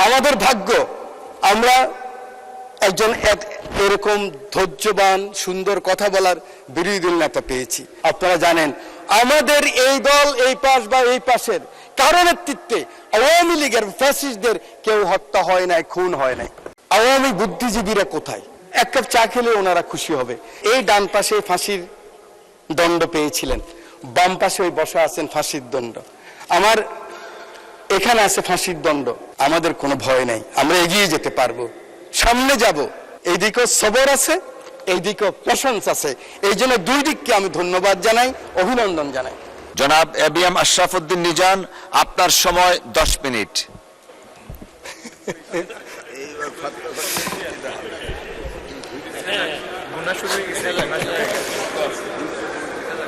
আমাদের ভাগ্য আমরা একজন এরকম ধৈর্যবান সুন্দর কথা বলার বিরোধী দল নেতা পেয়েছি। আপনারা জানেন আমাদের এই দল এই পাশ বা এই পাশের কারো নেতৃত্বে আওয়ামী লীগের ফ্যাসিস্টদের কেউ হত্যা হয় নাই, খুন হয় নাই। আওয়ামী বুদ্ধিজীবীরা কোথায়? এক কাপ চা খেলে ওনারা খুশি হবে। এই ডান পাশে ফাঁসির দণ্ড পেয়েছিলেন, বাম পাশে ওই বসা আছেন ফাঁসির দণ্ড, আমার এখানে আছে ফাঁসির দণ্ড। আমাদের কোনো ভয় নাই, আমরা এগিয়ে যেতে পারবো, সামনে যাব। এই দিকেও সবর আছে, এই দিকেও প্রশংসা আছে। এই জন্য দুই দিককে আমি ধন্যবাদ জানাই, অভিনন্দন জানাই। জনাব এবিএম আশরাফ উদ্দিন নিজান, আপনার সময় 10 মিনিট।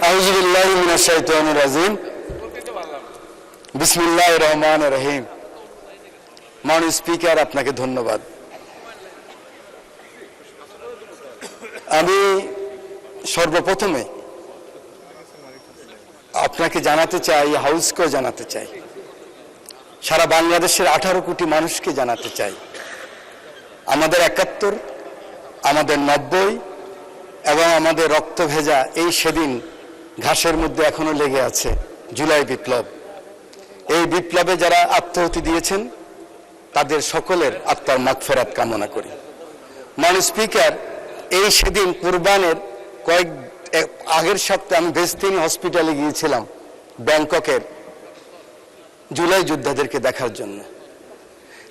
আউযু বিল্লাহি মিনাশ শাইতানির রাজিম। বিসমিল্লাহির রহমানির রহিম। মাননীয় স্পিকার, আপনাকে ধন্যবাদ। আমি সর্বপ্রথমে আপনাকে জানাতে চাই, হাউসকেও জানাতে চাই, সারা বাংলাদেশের 18 কোটি মানুষকে জানাতে চাই, আমাদের 71, আমাদের 90 এবং আমাদের রক্ত ভেজা এই সেদিন ঘাসের মধ্যে এখনো লেগে আছে জুলাই বিপ্লব। এই বিপ্লবে যারা আত্মাহুতি দিয়েছেন তাদের সকলের আত্মার মাগফিরাত কামনা করি। মাননীয় স্পিকার, এই সেদিন কুরবানের আগের সপ্তাহে আমি বেস্তিন হসপিটালে গিয়েছিলাম ব্যাংককের জুলাই যোদ্ধাদেরকে দেখার জন্য।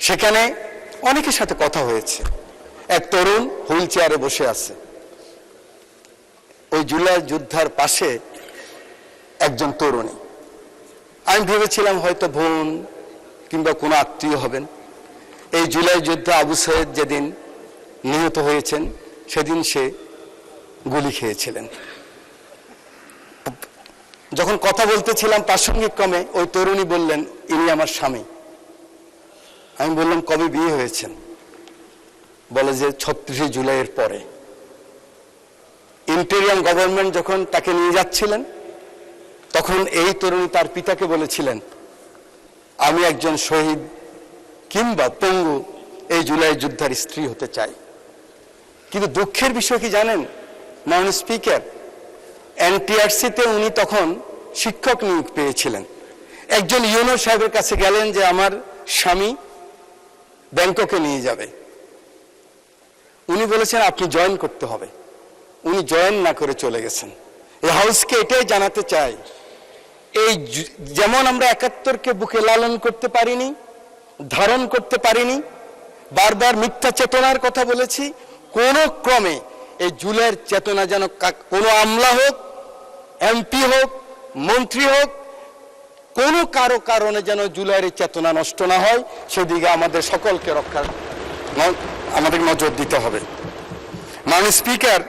সেখানে অনেকের সাথে কথা হয়েছে। এক তরুণ হুইল চেয়ারে বসে আছে, ওই জুলাই যোদ্ধার পাশে একজন তরুণী। আমি ভেবেছিলাম হয়তো বোন কিংবা কোনো আত্মীয় হবেন। এই জুলাই যোদ্ধা আবু সাইদ যেদিন নিহত হয়েছেন সেদিন সে গুলি খেয়েছিলেন। যখন কথা বলতেছিলাম প্রাসঙ্গিক ক্রমে ওই তরুণী বললেন, ইনি আমার স্বামী। আমি বললাম, কবে বিয়ে হয়েছেন? বলে যে 36 জুলাইয়ের পরে। ইন্টেরিয়াম গভর্নমেন্ট যখন তাকে নিয়ে যাচ্ছিলেন তখন এই তরুণী তার পিতাকে বলেছিলেন, আমি একজন শহীদ কিংবা পঙ্গু এই জুলাই যোদ্ধার স্ত্রী হতে চাই। কিন্তু দুঃখের বিষয় কি জানেন মাননীয় স্পিকার, এনটিআরসিতে উনি তখন শিক্ষক নিয়োগ পেয়েছিলেন। একজন ইউনো সাহেবের কাছে গেলেন যে আমার স্বামী ব্যাংককে নিয়ে যাবে। উনি বলেছেন আপনি জয়েন করতে হবে। উনি জয়েন না করে চলে গেছেন। এই হাউসকে এটাই জানাতে চাই, এই যেমন আমরা 71কে বুকে লালন করতে পারিনি, ধারণ করতে পারিনি, বারবার মিথ্যা চেতনার কথা বলেছি, কোন ক্রমে এই জুলাইয়ের চেতনা যেন কোনো আমলা হোক, এমপি হোক, মন্ত্রী হোক, কোনো কারো কারণে যেন জুলাইয়ের চেতনা নষ্ট না হয়, সেদিকে আমাদের সকলকে আমাদের নজর দিতে হবে। মাননীয় স্পিকার,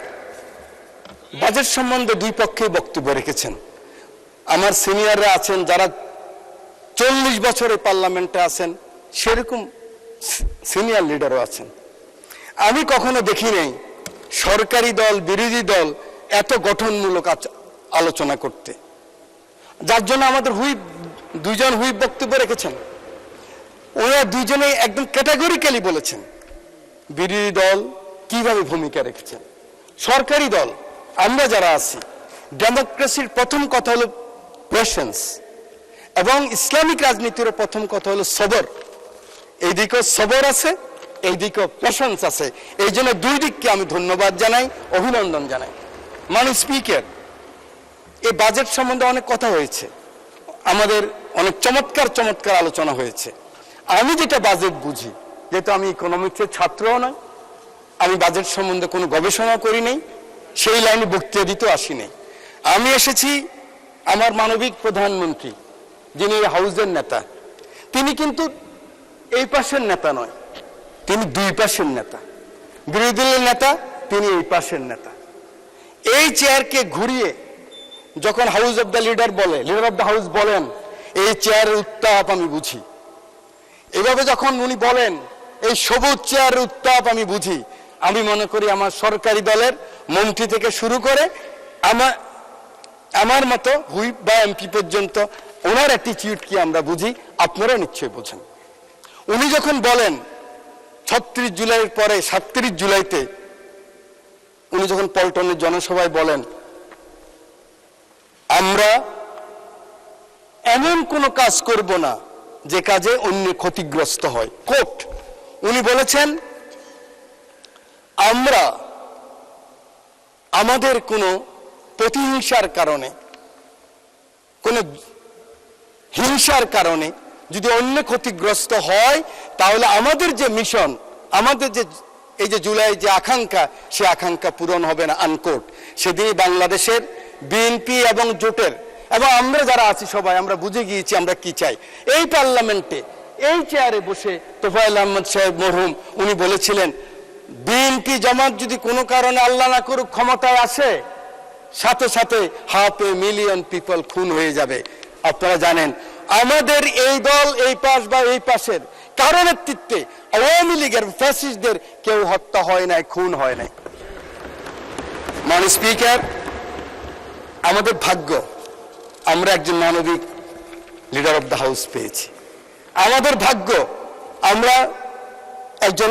বাজেট সম্বন্ধে দুই পক্ষেই বক্তব্য রেখেছেন। আমার সিনিয়ররা আছেন যারা 40 বছরে পার্লামেন্টে আছেন, সেরকম সিনিয়র লিডারও আছেন। আমি কখনো দেখি নাই সরকারি দল বিরোধী দল এত গঠনমূলক আলোচনা করতে, যার জন্য আমাদের দুইজন হুইপ বক্তব্য রেখেছেন। ওরা দুইজনেই একদম ক্যাটাগরিক্যালি বলেছেন বিরোধী দল কিভাবে ভূমিকা রেখেছেন। সরকারি দল আমরা যারা আছি, ডেমোক্রেসির প্রথম কথা হলো পেশেন্স এবং ইসলামিক রাজনীতির প্রথম কথা হলো সবর। এই দিকেও সবর আছে, এই দিকেও প্রশংসা আছে। এই জন্য দুই দিককে আমি ধন্যবাদ জানাই, অভিনন্দন জানাই। মাননীয় স্পিকার, এই বাজেট সম্বন্ধে অনেক কথা হয়েছে, আমাদের অনেক চমৎকার চমৎকার আলোচনা হয়েছে। আমি যেটা বাজেট বুঝি, যেহেতু আমি ইকোনমিক্সের ছাত্রও নয়, আমি বাজেট সম্বন্ধে কোনো গবেষণা করি নাই, সেই লাইনে বক্তৃতা দিতেও আসি নাই। আমি এসেছি আমার মানবিক প্রধানমন্ত্রী, যিনি হাউসের নেতা, তিনি কিন্তু এই পাশের নেতা নয়, তিনি দুই পাশের নেতা। বিরোধী দলের নেতা, তিনি এই পাশের নেতা। এই চেয়ারকে ঘুরিয়ে যখন হাউস অব দ্য লিডার বলে, লিডার অব দ্য হাউস বলেন, এই চেয়ারের উত্তাপ আমি বুঝি। এভাবে যখন উনি বলেন এই সবুজ চেয়ারের উত্তাপ আমি বুঝি, আমি মনে করি আমার সরকারি দলের মন্ত্রী থেকে শুরু করে আমার মতো হুইপ বা এমপি পর্যন্ত ওনার অ্যাটিটিউড কি আমরা বুঝি, আপনারা নিশ্চয়ই বোঝেন। উনি যখন বলেন ৩৬ জুলাইয়ের পরে ৩৭ জুলাইতে উনি যখন পল্টনের জনসভায় বলেন, আমরা এমন কোনো কাজ করব না যে কাজে অন্য ক্ষতিগ্রস্ত হয়। কোট, উনি বলেছেন, আমরা আমাদের কোনো প্রতিহিংসার কারণে, কোনো হিংসার কারণে যদি অন্য ক্ষতিগ্রস্ত হয়, তাহলে আমাদের যে মিশন, আমাদের যে এই যে জুলাই যে আকাঙ্ক্ষা, সে আকাঙ্ক্ষা পূরণ হবে না, আনকোট। সেদিনই বাংলাদেশের বিএনপি এবং জোটের এবং আমরা যারা আছি সবাই আমরা বুঝে গিয়েছি আমরা কি চাই। এই পার্লামেন্টে এই চেয়ারে বসে তোফায়েল আহমদ সাহেব মরহুম উনি বলেছিলেন, বিএনপি জামাত যদি কোনো কারণে আল্লাহ না করুক ক্ষমতায় আসে, সাথে সাথে 500,000 পিপল খুন হয়ে যাবে। আপনারা জানেন আমাদের এই দল এই পাশ বা এই পাশের কারো নেতৃত্বে আওয়ামী লীগের ফ্যাসিস্টদের কেউ হত্যা হয় নাই, খুন হয় নাই। মাননীয় স্পিকার, আমাদের ভাগ্য আমরা একজন মানবিক লিডার অফ দ্য হাউস পেয়েছি। আমাদের ভাগ্য আমরা একজন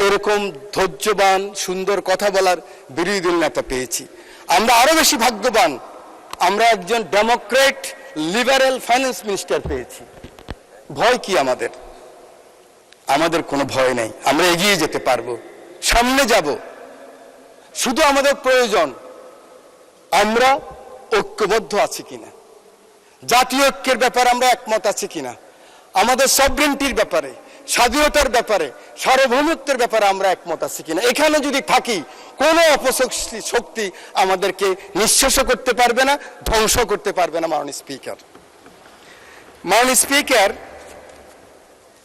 এরকম ধৈর্যবান সুন্দর কথা বলার বিরোধী দল নেতা পেয়েছি। আমরা আরো বেশি ভাগ্যবান, আমরা একজন ডেমোক্রেট লিবারেল ফাইন্যান্স মিনিস্টার পেয়েছি। ভয় কি আমাদের? আমাদের কোনো ভয় নেই, আমরা এগিয়ে যেতে পারবো, সামনে যাব। শুধু আমাদের প্রয়োজন আমরা ঐক্যবদ্ধ আছি কিনা, জাতীয় ঐক্যের ব্যাপারে আমরা একমত আছি কিনা, আমাদের সভরেন্টির ব্যাপারে, স্বাধীনতার ব্যাপারে, সার্বভৌমত্বের ব্যাপারে আমরা একমত আছি কিনা। এখানে যদি থাকি কোনো অপশক্তি আমাদেরকে নিঃশেষ করতে পারবে না, ধ্বংস করতে পারবে না। মাননীয় স্পিকার, মাননীয় স্পিকার,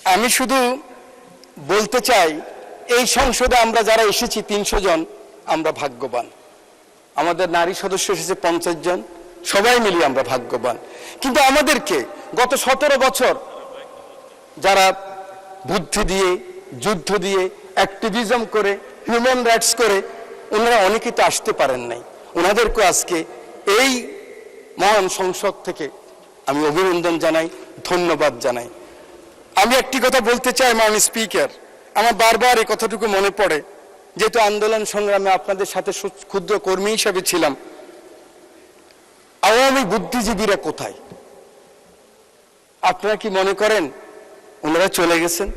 আমি শুধু বলতে চাই এই সংসদে আমরা যারা এসেছি 300 জন আমরা ভাগ্যবান। আমাদের নারী সদস্য এসেছে 50 জন, সবাই মিলিয়ে আমরা ভাগ্যবান। কিন্তু আমাদেরকে গত 17 বছর যারা বুদ্ধি দিয়ে, যুদ্ধ দিয়ে, অ্যাক্টিভিজম করে, হিউম্যান রাইটস করে, ওনারা অনেকেই তো আসতে পারেন নাই। ওনাদেরকে আজকে এই মহান সংসদ থেকে আমি অভিনন্দন জানাই, ধন্যবাদ জানাই। আমি একটি কথা বলতে চাই মাননীয় স্পিকার, আমার বারবার এই কথাটুকু মনে পড়ে, যেহেতু আন্দোলন সংগ্রামে আপনাদের সাথে ক্ষুদ্র কর্মী হিসেবে ছিলাম। আওয়ামী বুদ্ধিজীবীরা কোথায়? আপনারা কি মনে করেন ওনারা চলে গেছেন?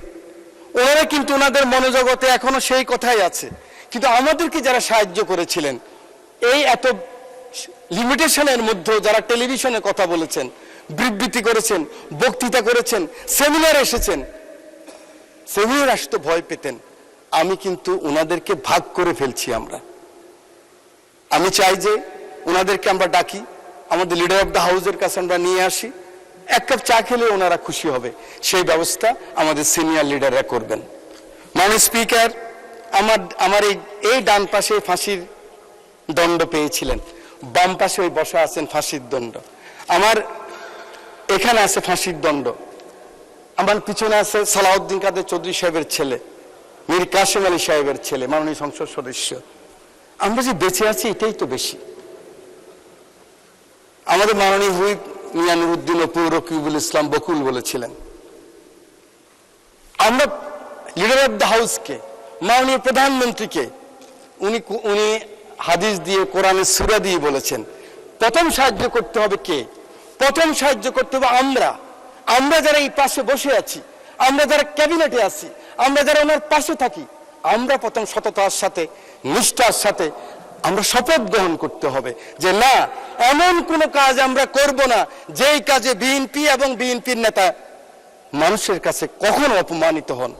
ওনারা কিন্তু ওনাদের মনোজগতে এখনো সেই কথাই আছে। কিন্তু আমাদেরকে যারা সাহায্য করেছিলেন, এই এত লিমিটেশনের মধ্যেও যারা টেলিভিশনে কথা বলেছেন, বিবৃতি করেছেন, বক্তৃতা করেছেন, সেমিনার এসেছেন, সেমিনার আসতে ভয় পেতেন, আমি কিন্তু ওনাদেরকে ভাগ করে ফেলছি। আমি চাই যে ওনাদেরকে আমরা ডাকি, আমাদের লিডার অফ দ্য হাউসের কাছে আমরা নিয়ে আসি, এক কাপ চা খেলে ওনারা খুশি হবে, সেই ব্যবস্থা আমাদের সিনিয়র লিডাররা করবেন। মাননীয় স্পিকার, আমার এই ডান পাশে ফাঁসির দণ্ড পেয়েছিলেন, বাম পাশে ওই বসা আছেন ফাঁসির দণ্ড, আমার এখানে আছে ফাঁসির দণ্ড, আমার পিছনে আছে সালাউদ্দিন কাদের চৌধুরী সাহেবের ছেলে, মীর কাসেম আলী সাহেবের ছেলে, মাননীয় সংসদ সদস্য। আমরা যে বেঁচে আছি এটাই তো বেশি। আমাদের মাননীয় হুইপ মিয়া নুরুদ্দিন অপু রকিবুল ইসলাম বকুল বলেছিলেন, আমরা লিডার অফ দ্য হাউসকে, মাননীয় প্রধানমন্ত্রীকে উনি হাদিস দিয়ে, কোরআনের সূরা দিয়ে বলেছেন, প্রথম সাহায্য করতে হবে কে? প্রথম সাহায্য করতে হবে আমরা যারা এই পাশে বসে আছি, আমরা যারা ক্যাবিনেটে আছি, আমরা যারা ওনার পাশে থাকি, আমরা প্রথম সততার সাথে, নিষ্ঠার সাথে আমরা শপথ গ্রহণ করতে হবে যে না, এমন কোনো কাজ আমরা করব না যেই কাজে বিএনপি এবং বিএনপির নেতা মানুষের কাছে কখনো অপমানিত হন।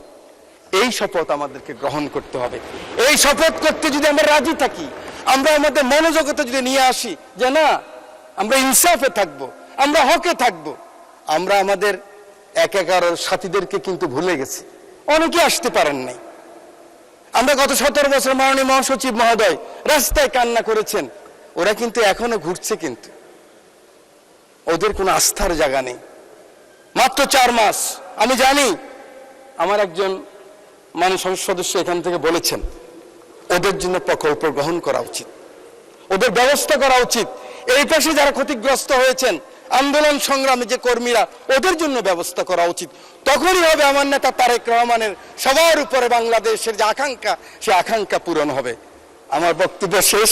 এই শপথ আমাদেরকে গ্রহণ করতে হবে। এই শপথ করতে যদি আমরা রাজি থাকি, আমরা আমাদের মনোজগতে যদি নিয়ে আসি যে না, আমরা ইনসাফে থাকবো, আমরা হকে থাকবো, আমরা আমাদের একার সাথীদেরকে কিন্তু ভুলে গেছি, অনেকে আসতে পারেন নাই। আমরা গত 17 বছর মাননীয় মহাসচিব মহোদয় রাস্তায় কান্না করেছেন, ওরা কিন্তু এখনো ঘুরছে, কিন্তু ওদের কোনো আস্থার জায়গা নেই। মাত্র 4 মাস, আমি জানি আমার একজন মাননীয় সংসদ সদস্য এখান থেকে বলেছেন ওদের জন্য প্রকল্প গ্রহণ করা উচিত, ওদের ব্যবস্থা করা উচিত। এই পাশে যারা ক্ষতিগ্রস্ত হয়েছেন আন্দোলন সংগ্রামে যে কর্মীরা, ওদের জন্য ব্যবস্থা করা উচিত। তখনই হবে আমার নেতা তারেক রহমানের সবার উপরে বাংলাদেশের যে আকাঙ্ক্ষা, সে আকাঙ্ক্ষা পূরণ হবে। আমার বক্তব্য শেষ।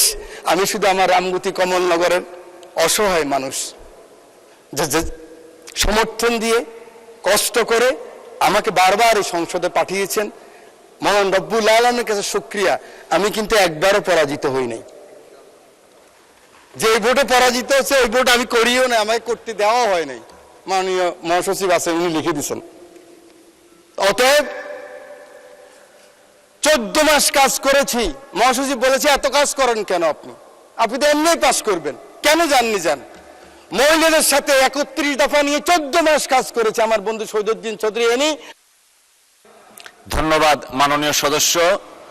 আমি শুধু আমার রামগতি কমলনগরের অসহায় মানুষ যে সমর্থন দিয়ে কষ্ট করে আমাকে বারবার এই সংসদে পাঠিয়েছেন, মহান রব্বুল আলামিনের কাছে শুকরিয়া। আমি কিন্তু একবারও পরাজিত হই নাই। যে ভোটে পরাজিত হচ্ছে ওই ভোট আমি করিও না, আমাকে করতে দেওয়া হয় নাই। মাননীয় মহাসচিব আছেন, উনি লিখে দিয়েছেন। অতএব 14 মাস কাজ করেছি। মহাসচিব বলেছে এত কাজ করেন কেন আপনি? আপনি তো এমনি পাস করবেন, কেন যাননি? যান। মহিলাদের সাথে 31 দফা নিয়ে 14 মাস কাজ করেছে আমার বন্ধু শহীদুদ্দিন চৌধুরী। ধন্যবাদ মাননীয় সদস্য।